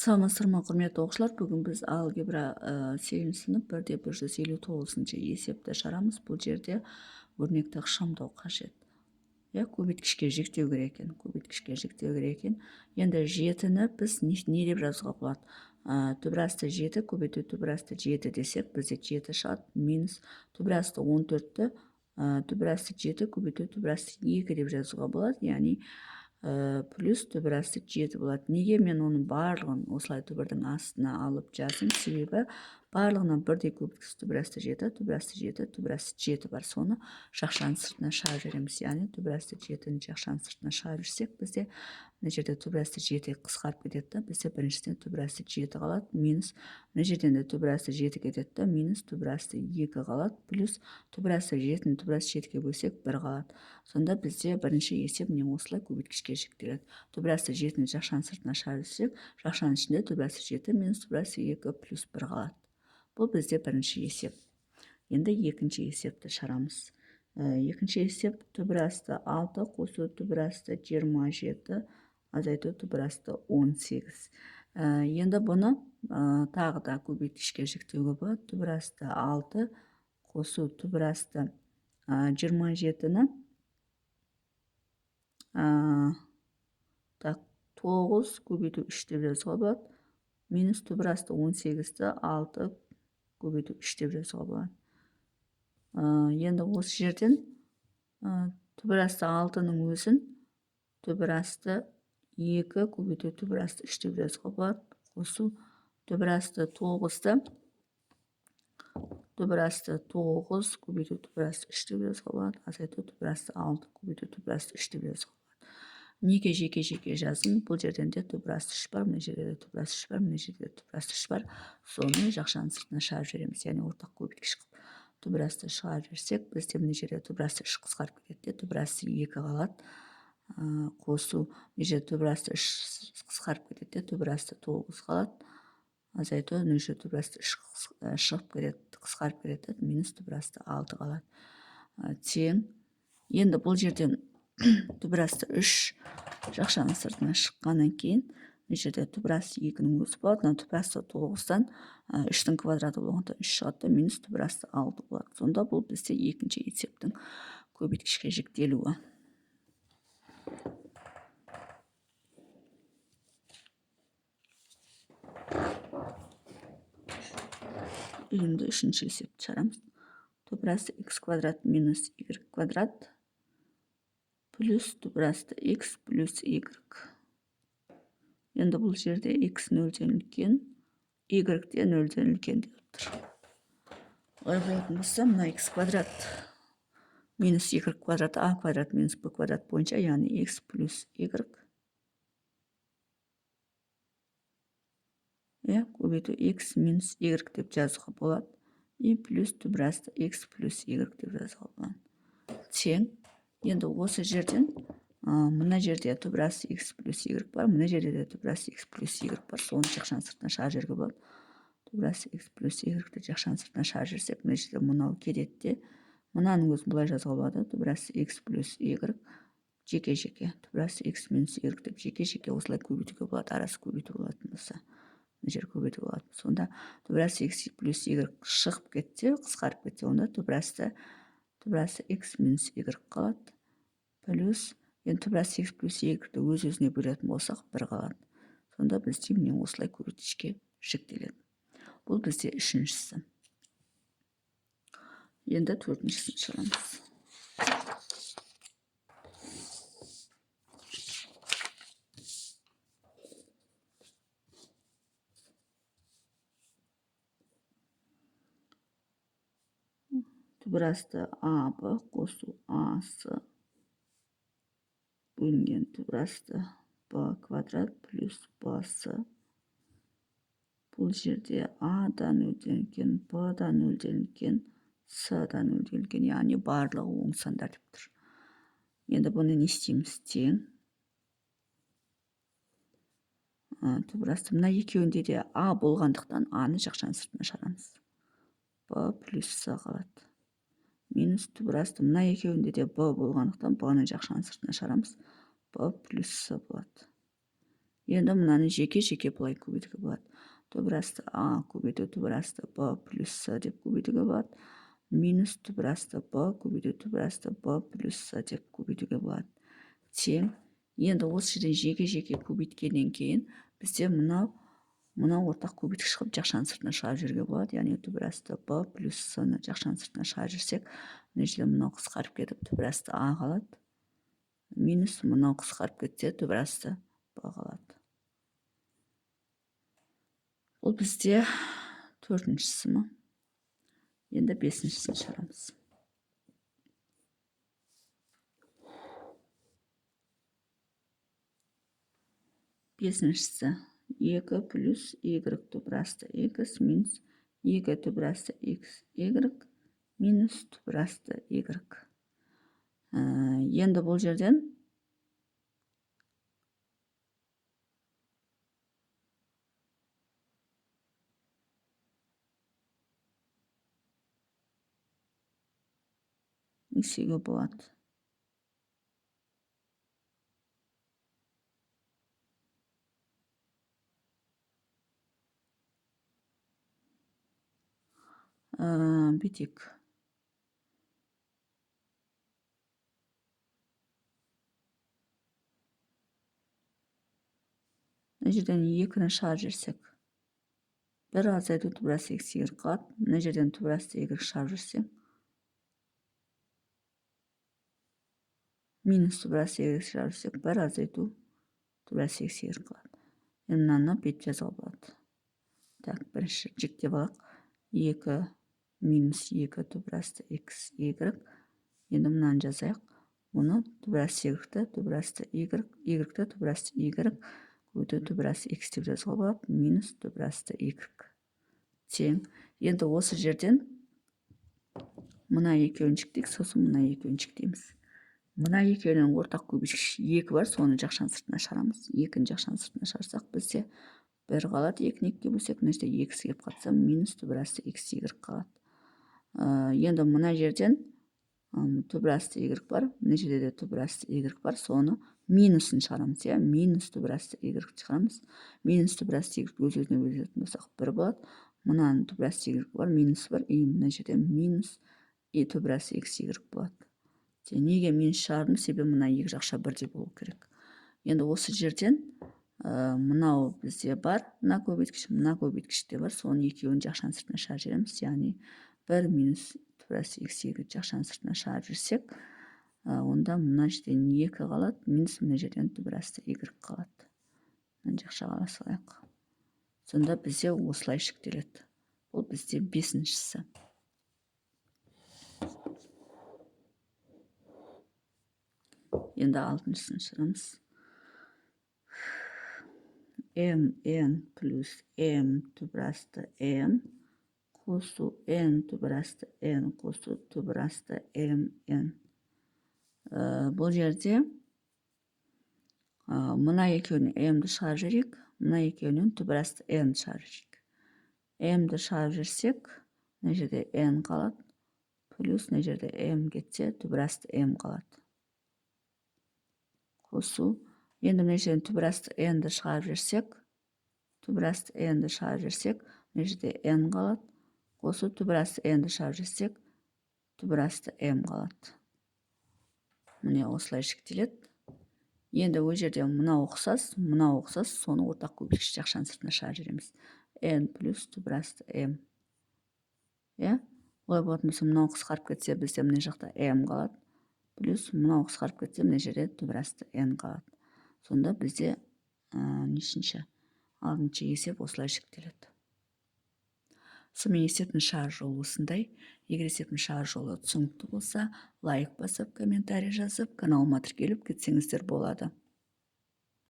Саламатсыздар ма, құрметті оқушылар? Бүгін біз алгебра 8 сынып 1-159 есепті шығарамыз. Бұл жерде өрнекті ықшамдау қажет. Көбейткішке жіктеу керек екен. Енді 7-ні біз не деп жазуға болады? Түбірасты 7 көбейту түбірасты 7 десек, бізде 7 шығады. Минус түбірасты 14-ті түбірасты 7 көбейту түбірасты 2 деп жазуға болады. Яғни плюс түбірасты 7 болады. Неге мен оның барлығын осылай түбірдің астына алып жаздым? Себебі барлығынан бірдей көбейткіш түбірасты 7, түбірасты 7, түбірасты 7 бар. Соны жақшаның сыртына шығарып жібереміз. Яғни түбірасты 7-ні жақшаның сыртына шығарып жүрсек, бізде мына жерде түбірасты 7 қысқарып кетеді. Бізде біріншіден түбірасты 7 қалады, минус мына жерден де түбірасты 7 кетеді, минус түбірасты 2 қалады, плюс түбірасты 7-ні түбірасты 7-ге бөлсек 1 қалады. Сонда бізде бірінші есеп не осылай көбейткішке жіктеледі. Түбірасты 7-ні жақшаның сыртына шығарып жүрсек, жақшаның ішінде түбірасты 7 минус түбірасты 2 плюс 1 қалады. Бұл бізде бірінші есеп. Енді екінші есепті шығарамыз. Екінші есеп түбірасты 6 қосу түбірасты 27 азайту түбірасты 18. Енді бұны тағы да көбейткішке жіктеуге болады. Түбірасты 6 қосу түбірасты 27-ні 9 көбейту 3 деп жазуға болады. Минус түбірасты 18-ті 6 көбейту 3 деп жазуға болады. Енді осы жерден түбірасты 6-ның өзін түбірасты 2 көбейту түбірасты 3 деп жазуға болады. Қосу түбірасты 9-ті түбірасты 9 көбейту түбірасты 3 деп жазуға болады. Азайту түбірасты 6 көбейту түбірасты 3 деп жазуға болады. Неге жеке-жеке жаздым? Бұл жерден де түбірасты 3 бар, мына жерде де түбірасты 3 бар, мына жерде де түбірасты 3 бар. Соны жақшаның сыртына шығарып жібереміз. Яғни ортақ көбейткіш қылып түбірасты шығарып жіберсек, бізде мына жерде түбірасты 3 қысқарып кетеді, түбірасты 2 қалады. Қосу мына жерде түбірасты 3 қысқарып кетеді, түбірасты 9 қалады. Азайту мына жерде түбірасты 3 шығып кетеді, қысқарып кетеді, минус түбірасты 6 қалады. Тең. Енді бұл жерден түбірасты 3 жақшаның сыртына шыққаннан кейін, мына жерде түбірасты 2-ның өзі болады. Түбірасты 9-дан 3-дің квадраты болғанда 3 шығады, минус түбірасты 6 болады. Сонда бұл бізде екінші есептің көбейткішке жіктелуі. Енді үшінші есепті шығарамыз. Түбірасты x квадрат минус y квадрат плюс түбірасты x плюс y. Енді бұл жерде x 0-ден үлкен, y де 0-ден үлкен деп тұр. Олай болатын болса, мына x квадрат минус y квадрат a квадрат минус b квадрат бойынша, яғни x плюс y көбейту x минус y деп жазуға болады. И плюс түбірасты x плюс y деп жазуға болады. Тең. Енді осы жерден мына жерде түбірасты x плюс y бар, мына жерде де түбірасты x плюс y бар. Соны жақшаның сыртына шығарып жіберуге болады. Түбірасты x плюс y-ді жақшаның сыртына шығарып жіберсек, мына жерде мынау кетеді де, мынаның өзін былай жазуға болады. Түбірасты x плюс y жеке-жеке, түбірасты x минус y деп жеке-жеке осылай көбейтуге болады. Арасы көбейту болатын болса, мына жер көбейту болады. Сонда түбірасты x плюс y шығып кетсе, қысқарып кетсе, онда түбірасты x минус y қалады. Плюс, енді түбірасты x плюс y-ді өз-өзіне бөлетін болсақ 1 қалады. Сонда бізде міне осылай көбейткішке жіктеледі. Бұл бізде үшіншісі. Енді төртіншісін шығарамыз. Түбірасты AB қосу AC бөлінген түбірасты b квадрат плюс bc. Бұл жерде a-дан 0-ден үлкен, b-дан 0-ден үлкен, c-дан 0-ден үлкен, яғни барлығы оң сандар деп тұр. Енді бұны не істейміз? Тең. Түбірасты мына екеуінде де a болғандықтан a-ны жақшаның сыртына шығарамыз. b плюс c қалады. Минус түбірасты мына екеуінде де b болғандықтан b-ны жақшаның сыртына шығарамыз. b плюс c болады. Енді мынаны жеке былай көбейтуге болады. Түбір асты а көбейту түбір асты б плюс с деп көбейтуге болады. Минус түбір асты б көбейту түбір асты б плюс с деп көбейтуге болады. Тең. Енді осы жерден жеке көбейткеннен кейін бізде мынау ортақ көбейткіш қылып жақшаның сыртына шығарып жіберуге болады. Яғни түбір асты б плюс с-ны жақшаның сыртына шығарып жүрсек, мына жерде мынау қысқарып кетіп түбір асты а қалады. Минус мынау қысқарып кетсе түбір асты б қалады. Бұл бізде төртіншісі ма? Енді бесіншісін шығарамыз. Бесіншісі 2 плюс y түбір асты x минус 2 түбір асты x y минус түбір асты y. Енді бұл жерден несеге болады. Бүйтейік. Мына жерден 2-ні шығарып жүрсек, бір азайту түбір асты x y қалады. Мына жерден түбір асты y шығарып жүрсек, минус түбір асты y шығарып жүрсек, бір азайту түбір асты x y қалады. Енді мынаны бүйтіп жазуға болады. Так, бірінші жіктеп алайық. 2 минус 2 түбір асты x y. Енді мынаны жазайық. Мұны түбір асты y-ті түбір асты y-ті түбір асты y көбейту түбір асты x деп жазуға болады. Минус түбір асты y. Тең. Енді осы жерден мына екеуін жіктейік, сосын мына екеуін жіктейміз. Мына екеуінің ортақ көбейткіш 2 бар, соны жақшаның сыртына шығарамыз. 2-ні жақшаның сыртына шығарсақ, бізде 1 қалады. 2-ні 2-ге бөлсек, мына жерде x келіп қалса, минус түбір асты x y қалады. Енді мына жерден түбір асты y бар, мына жерде де түбір асты y бар, соны минусын шығарамыз. Минус түбір асты y шығарамыз. Минус түбір асты y өз-өзіне бөлетін болсақ 1 болады. Мынаның түбір асты y бар, минус бар, и мына жерде минус түбір асты x y болады. Неге минус шығардым? Себебі мына екі жақша бірдей болу керек. Енді осы жерден мынау бізде бар, мына көбейткіште бар, соны екеуін жақшаның сыртына шығарып жібереміз. Яғни 1 минус түбір асты x y жақшаның сыртына шығарып жүрсек, онда мына жерден 2 қалады, минус мына жерден түбір асты y қалады. Мына жақшаға ала салайық. Сонда бізде осылай шектеледі. Бұл бізде бесіншісі. Енді алтыншысын шығарамыз. mn плюс m түбір асты m қосу n түбір асты n қосу түбір асты mn. Бұл жерде мына екеуінің m-ді шығарып жүрейік, мына екеуінің түбір асты n шығарып жүрейік. m-ді шығарып жүрсек, мына жерде n қалады, плюс мына жерде m кетсе, түбір асты m қалады. Қосу. Енді мына жерден түбір асты n-ді шығарып жүрсек, мына жерде n қалады. Қосу түбір асты n-ді шығарып жүрсек, түбір асты m қалады. Міне осылай шектеледі. Енді ол жерде мынау ұқсас, соны ортақ көбейткіш жақшаның сыртына шығарып жібереміз. n плюс түбір асты m. Олай болатын болса, мынау қысқарып кетсе, бізде мына жақта m қалады. Плюс мынау қысқарып кетсе, мына жерде түбір асты n қалады. Сонда бізде нешінші? 6-шы есеп осылай шектеледі. Сонымен есептің шығар жолы осындай. Егер есептің шығар жолы түсінікті болса, лайк басып, комментарий жазып, каналыма тіркеліп кетсеңіздер болады.